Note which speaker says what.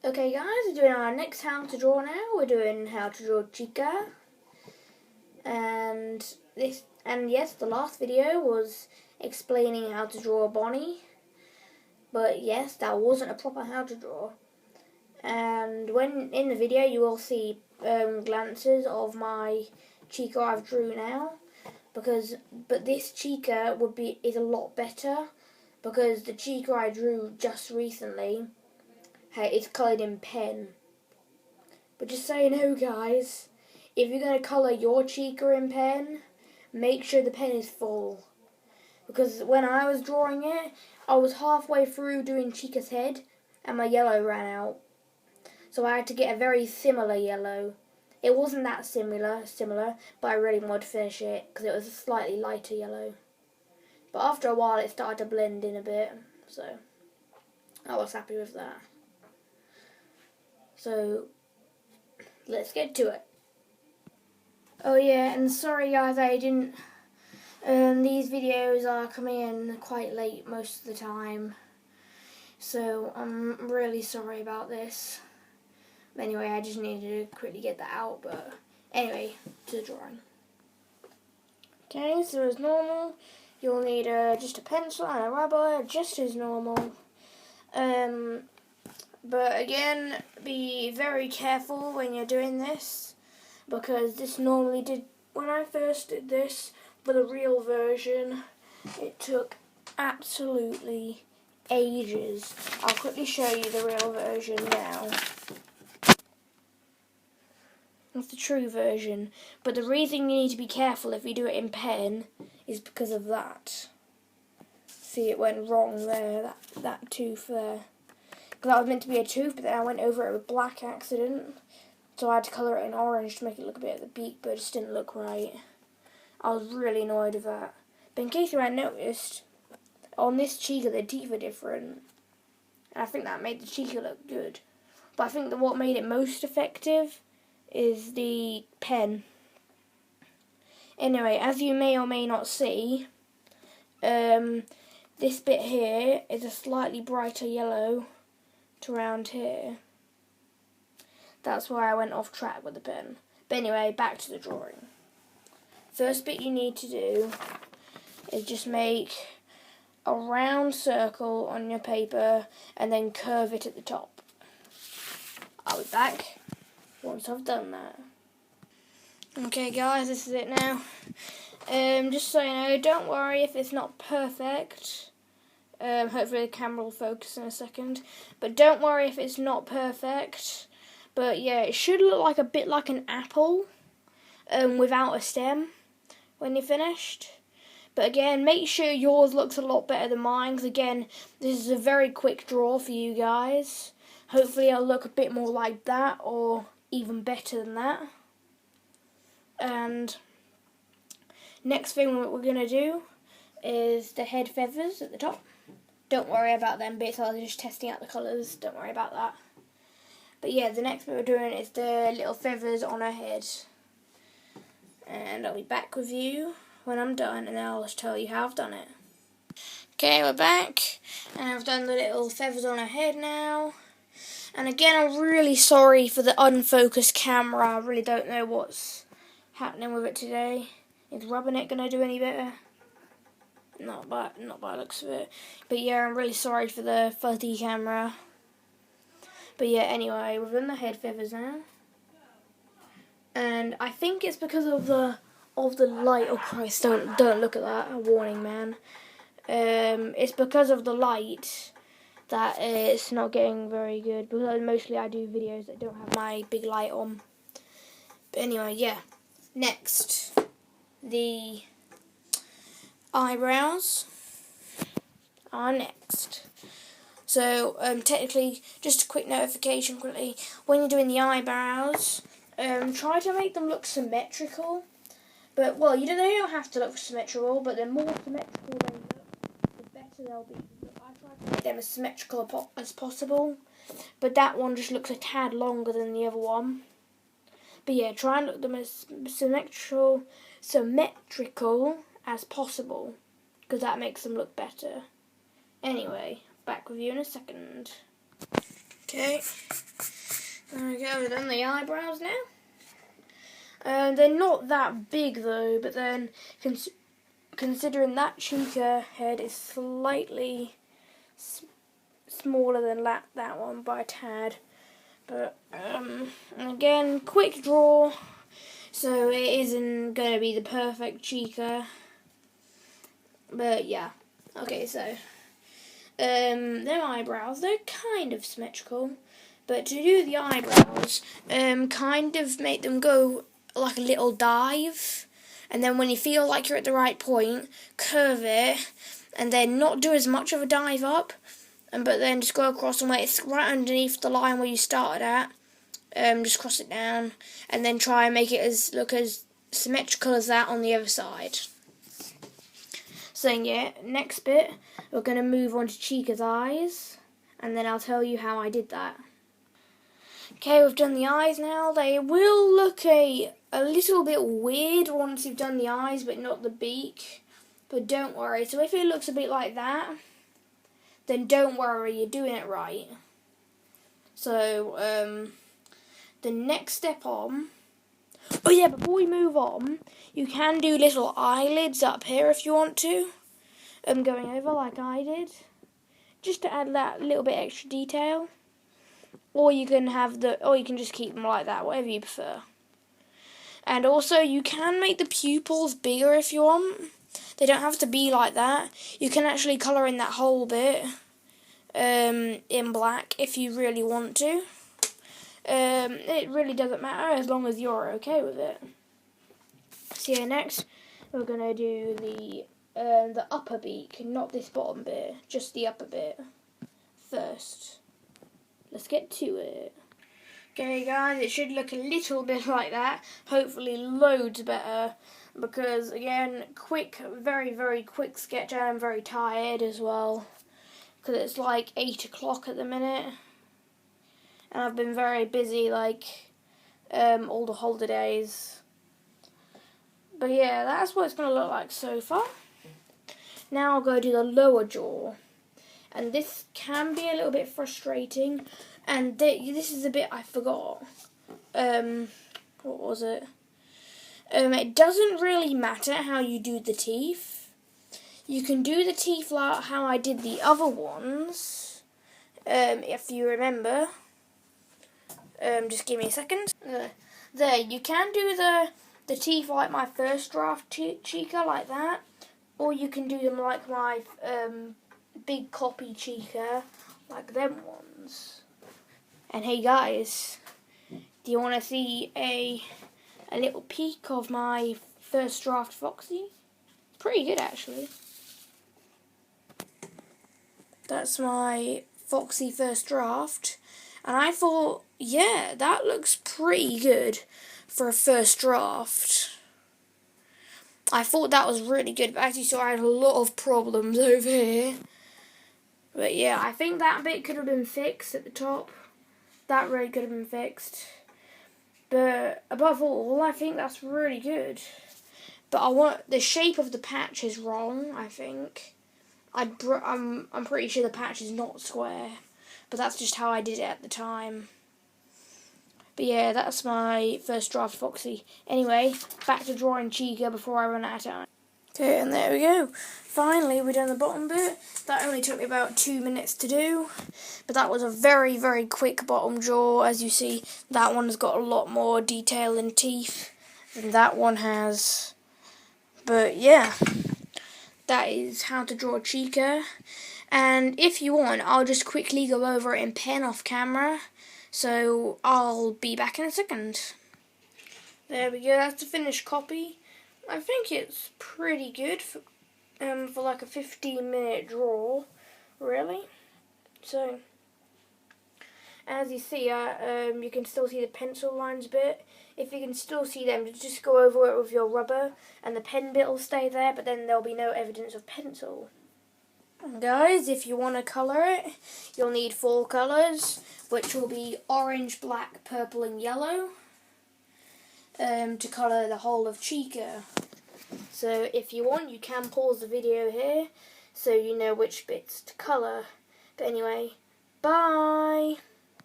Speaker 1: Okay guys, we're doing our next how to draw now. We're doing how to draw Chica. And yes, the last video was explaining how to draw Bonnie. But yes, that wasn't a proper how to draw. And when in the video you will see glances of my Chica I've drew now. But this Chica is a lot better because the Chica I drew just recently, it's coloured in pen. But just so you know guys, if you're going to colour your Chica in pen, make sure the pen is full. Because when I was drawing it, I was halfway through doing Chica's head and my yellow ran out. So I had to get a very similar yellow. It wasn't that similar, but I really wanted to finish it because it was a slightly lighter yellow. But after a while it started to blend in a bit, so I was happy with that. So let's get to it. Oh yeah, and sorry guys, I didn't. These videos are coming in quite late most of the time, so I'm really sorry about this. Anyway, I just needed to quickly get that out, but anyway, to the drawing. Okay, so as normal, you'll need just a pencil and a rubber, just as normal. But again, be very careful when you're doing this, because this normally did, when I first did this for the real version, it took absolutely ages. I'll quickly show you the real version now. That's the true version, but the reason you need to be careful if you do it in pen is because of that. See, it went wrong there, that tooth there. Because that was meant to be a tooth, but then I went over it with black accident, so I had to colour it in orange to make it look a bit at the beak, but it just didn't look right. I was really annoyed with that. But in case you hadn't noticed, on this Chica the teeth are different, and I think that made the Chica look good. But I think that what made it most effective is the pen. Anyway, as you may or may not see, this bit here is a slightly brighter yellow to around here. That's why I went off track with the pen. But anyway, back to the drawing. First bit you need to do is just make a round circle on your paper and then curve it at the top. I'll be back once I've done that. Okay guys, this is it now. Just so you know, don't worry if it's not perfect. Hopefully the camera will focus in a second. But don't worry if it's not perfect. But yeah, it should look like a bit like an apple without a stem when you're finished. But again, make sure yours looks a lot better than mine, because again, this is a very quick draw for you guys. Hopefully I'll look a bit more like that, or even better than that. And next thing what we're going to do is the head feathers at the top. Don't worry about them bits, I was just testing out the colours, don't worry about that. But yeah, the next bit we're doing is the little feathers on her head. And I'll be back with you when I'm done, and then I'll just tell you how I've done it. Okay, we're back, and I've done the little feathers on her head now. And again, I'm really sorry for the unfocused camera. I really don't know what's happening with it today. Is rubbing it going to do any better? Not by looks of it. But yeah, I'm really sorry for the fuzzy camera. But yeah, anyway, we've done the head feathers now. And I think it's because of the light. Oh Christ, don't look at that. A warning, man. It's because of the light that it's not getting very good, because mostly I do videos that don't have my big light on. But anyway, yeah. Next, the eyebrows are next. So technically, just a quick notification quickly, when you're doing the eyebrows, try to make them look symmetrical. But well, they don't have to look symmetrical, but the more symmetrical they look, the better they'll be. I try to make them as symmetrical as possible, but that one just looks a tad longer than the other one. But yeah, try and look them as symmetrical as possible, because that makes them look better. Anyway, back with you in a second. Okay, There we go, we've done the eyebrows now. They're not that big though, but then considering that chica head is slightly smaller than that one by a tad. But again, quick draw, so it isn't going to be the perfect chica. But yeah, okay, so their eyebrows, they're kind of symmetrical. But to do the eyebrows, kind of make them go like a little dive. And then when you feel like you're at the right point, curve it. And then not do as much of a dive up. But then just go across and where it's right underneath the line where you started at. Just cross it down. And then try and make it look as symmetrical as that on the other side. So yeah, next bit, we're going to move on to Chica's eyes. And then I'll tell you how I did that. Okay, we've done the eyes now. They will look a little bit weird once you've done the eyes, but not the beak. But don't worry. So if it looks a bit like that, then don't worry, you're doing it right. So, the next step on... Oh yeah, before we move on, you can do little eyelids up here if you want to. Going over like I did. Just to add that little bit extra detail. Or you can just keep them like that, whatever you prefer. And also, you can make the pupils bigger if you want. They don't have to be like that. You can actually colour in that whole bit in black if you really want to. It really doesn't matter as long as you're okay with it. So yeah, next we're going to do the upper beak, not this bottom bit, just the upper bit first. Let's get to it. Okay guys, it should look a little bit like that. Hopefully loads better. Because again, very, very quick sketch. And I'm very tired as well. Because it's like 8 o'clock at the minute. And I've been very busy all the holidays. But yeah, that's what it's going to look like so far. Now I'll go do the lower jaw. And this can be a little bit frustrating. And this is a bit I forgot. What was it? It doesn't really matter how you do the teeth. You can do the teeth like how I did the other ones. If you remember. Just give me a second. There, you can do the teeth like my first draft chica, like that. Or you can do them like my big copy chica, like them ones. And hey guys, do you want to see a little peek of my first draft foxy? It's pretty good actually. That's my foxy first draft. And I thought, yeah, that looks pretty good for a first draft. I thought that was really good, but as you saw, I had a lot of problems over here. But yeah, I think that bit could have been fixed at the top. That really could have been fixed. But above all, I think that's really good. But the shape of the patch is wrong, I think. I'm pretty sure the patch is not square. But that's just how I did it at the time. But yeah, that's my first draft foxy. Anyway, back to drawing Chica before I run out of time. Okay, and there we go. Finally, we've done the bottom bit. That only took me about 2 minutes to do. But that was a very, very quick bottom draw. As you see, that one's got a lot more detail and teeth than that one has. But yeah, that is how to draw Chica. And if you want, I'll just quickly go over it in pen off camera. So I'll be back in a second. There we go, that's the finished copy. I think it's pretty good for like a 15-minute draw, really. So, as you see, you can still see the pencil lines a bit. If you can still see them, just go over it with your rubber, and the pen bit will stay there, but then there'll be no evidence of pencil. And guys, if you want to colour it, you'll need 4 colours, which will be orange, black, purple and yellow, to colour the whole of Chica. So if you want, you can pause the video here, so you know which bits to colour. But anyway, bye!